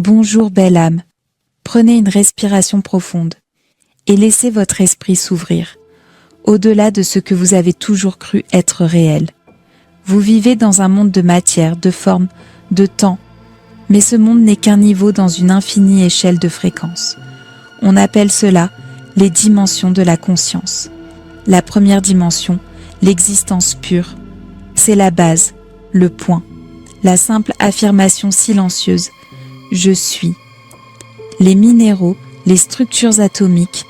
Bonjour belle âme, prenez une respiration profonde et laissez votre esprit s'ouvrir, au-delà de ce que vous avez toujours cru être réel. Vous vivez dans un monde de matière, de forme, de temps, mais ce monde n'est qu'un niveau dans une infinie échelle de fréquences. On appelle cela les dimensions de la conscience. La première dimension, l'existence pure, c'est la base, le point, la simple affirmation silencieuse « je suis ». Les minéraux, les structures atomiques,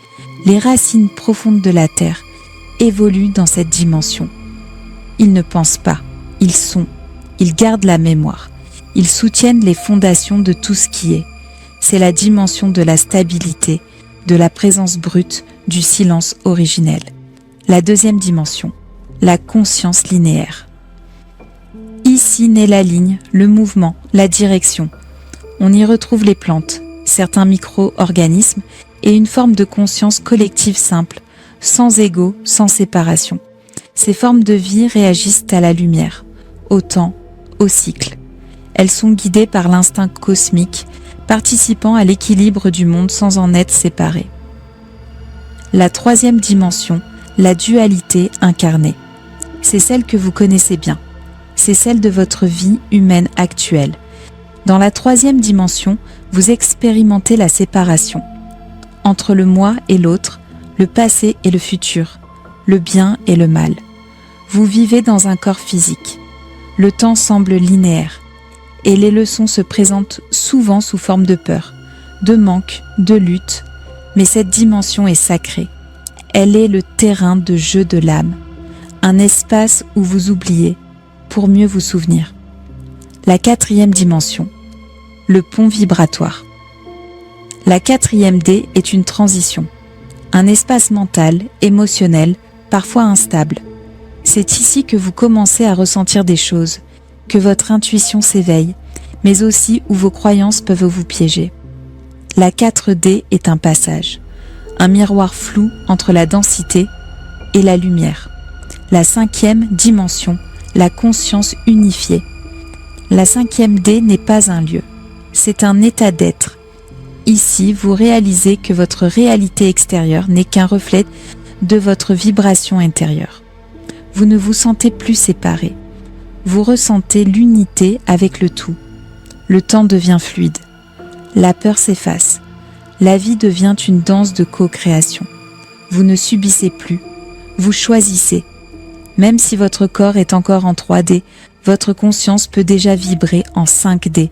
les racines profondes de la Terre évoluent dans cette dimension. Ils ne pensent pas, ils sont, ils gardent la mémoire, ils soutiennent les fondations de tout ce qui est. C'est la dimension de la stabilité, de la présence brute, du silence originel. La deuxième dimension, la conscience linéaire. Ici naît la ligne, le mouvement, la direction. On y retrouve les plantes, certains micro-organismes et une forme de conscience collective simple, sans ego, sans séparation. Ces formes de vie réagissent à la lumière, au temps, au cycle. Elles sont guidées par l'instinct cosmique, participant à l'équilibre du monde sans en être séparées. La troisième dimension, la dualité incarnée. C'est celle que vous connaissez bien. C'est celle de votre vie humaine actuelle. Dans la troisième dimension, vous expérimentez la séparation entre le moi et l'autre, le passé et le futur, le bien et le mal. Vous vivez dans un corps physique. Le temps semble linéaire et les leçons se présentent souvent sous forme de peur, de manque, de lutte, mais cette dimension est sacrée. Elle est le terrain de jeu de l'âme, un espace où vous oubliez pour mieux vous souvenir. La quatrième dimension, le pont vibratoire. La quatrième D est une transition, un espace mental, émotionnel, parfois instable. C'est ici que vous commencez à ressentir des choses, que votre intuition s'éveille, mais aussi où vos croyances peuvent vous piéger. La 4D est un passage, un miroir flou entre la densité et la lumière. La cinquième dimension, la conscience unifiée. La 5e D n'est pas un lieu, c'est un état d'être. Ici, vous réalisez que votre réalité extérieure n'est qu'un reflet de votre vibration intérieure. Vous ne vous sentez plus séparé. Vous ressentez l'unité avec le tout. Le temps devient fluide. La peur s'efface. La vie devient une danse de co-création. Vous ne subissez plus. Vous choisissez. Même si votre corps est encore en 3D, votre conscience peut déjà vibrer en 5D.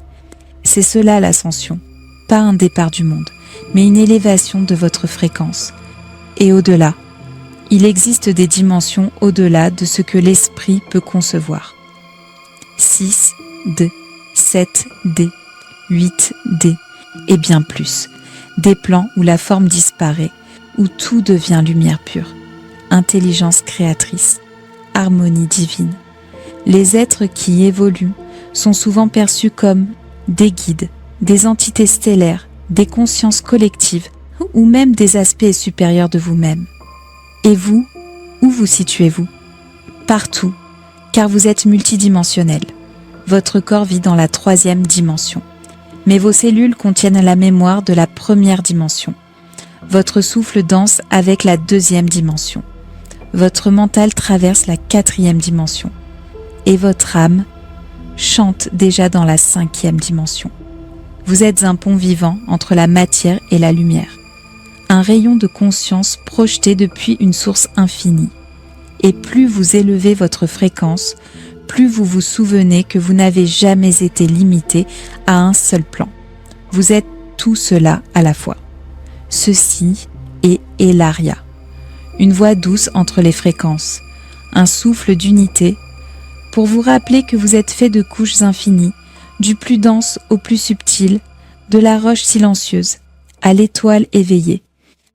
C'est cela l'ascension. Pas un départ du monde, mais une élévation de votre fréquence. Et au-delà, il existe des dimensions au-delà de ce que l'esprit peut concevoir. 6D, 7D, 8D et bien plus. Des plans où la forme disparaît, où tout devient lumière pure, intelligence créatrice, harmonie divine. Les êtres qui y évoluent sont souvent perçus comme des guides, des entités stellaires, des consciences collectives ou même des aspects supérieurs de vous-même. Et vous, où vous situez-vous? Partout, car vous êtes multidimensionnel. Votre corps vit dans la 3e dimension, mais vos cellules contiennent la mémoire de la 1re dimension. Votre souffle danse avec la 2e dimension. Votre mental traverse la 4e dimension. Et votre âme chante déjà dans la 5e dimension. Vous êtes un pont vivant entre la matière et la lumière, un rayon de conscience projeté depuis une source infinie. Et plus vous élevez votre fréquence, plus vous vous souvenez que vous n'avez jamais été limité à un seul plan. Vous êtes tout cela à la fois. Ceci est Elaria, une voix douce entre les fréquences, un souffle d'unité, pour vous rappeler que vous êtes fait de couches infinies, du plus dense au plus subtil, de la roche silencieuse à l'étoile éveillée.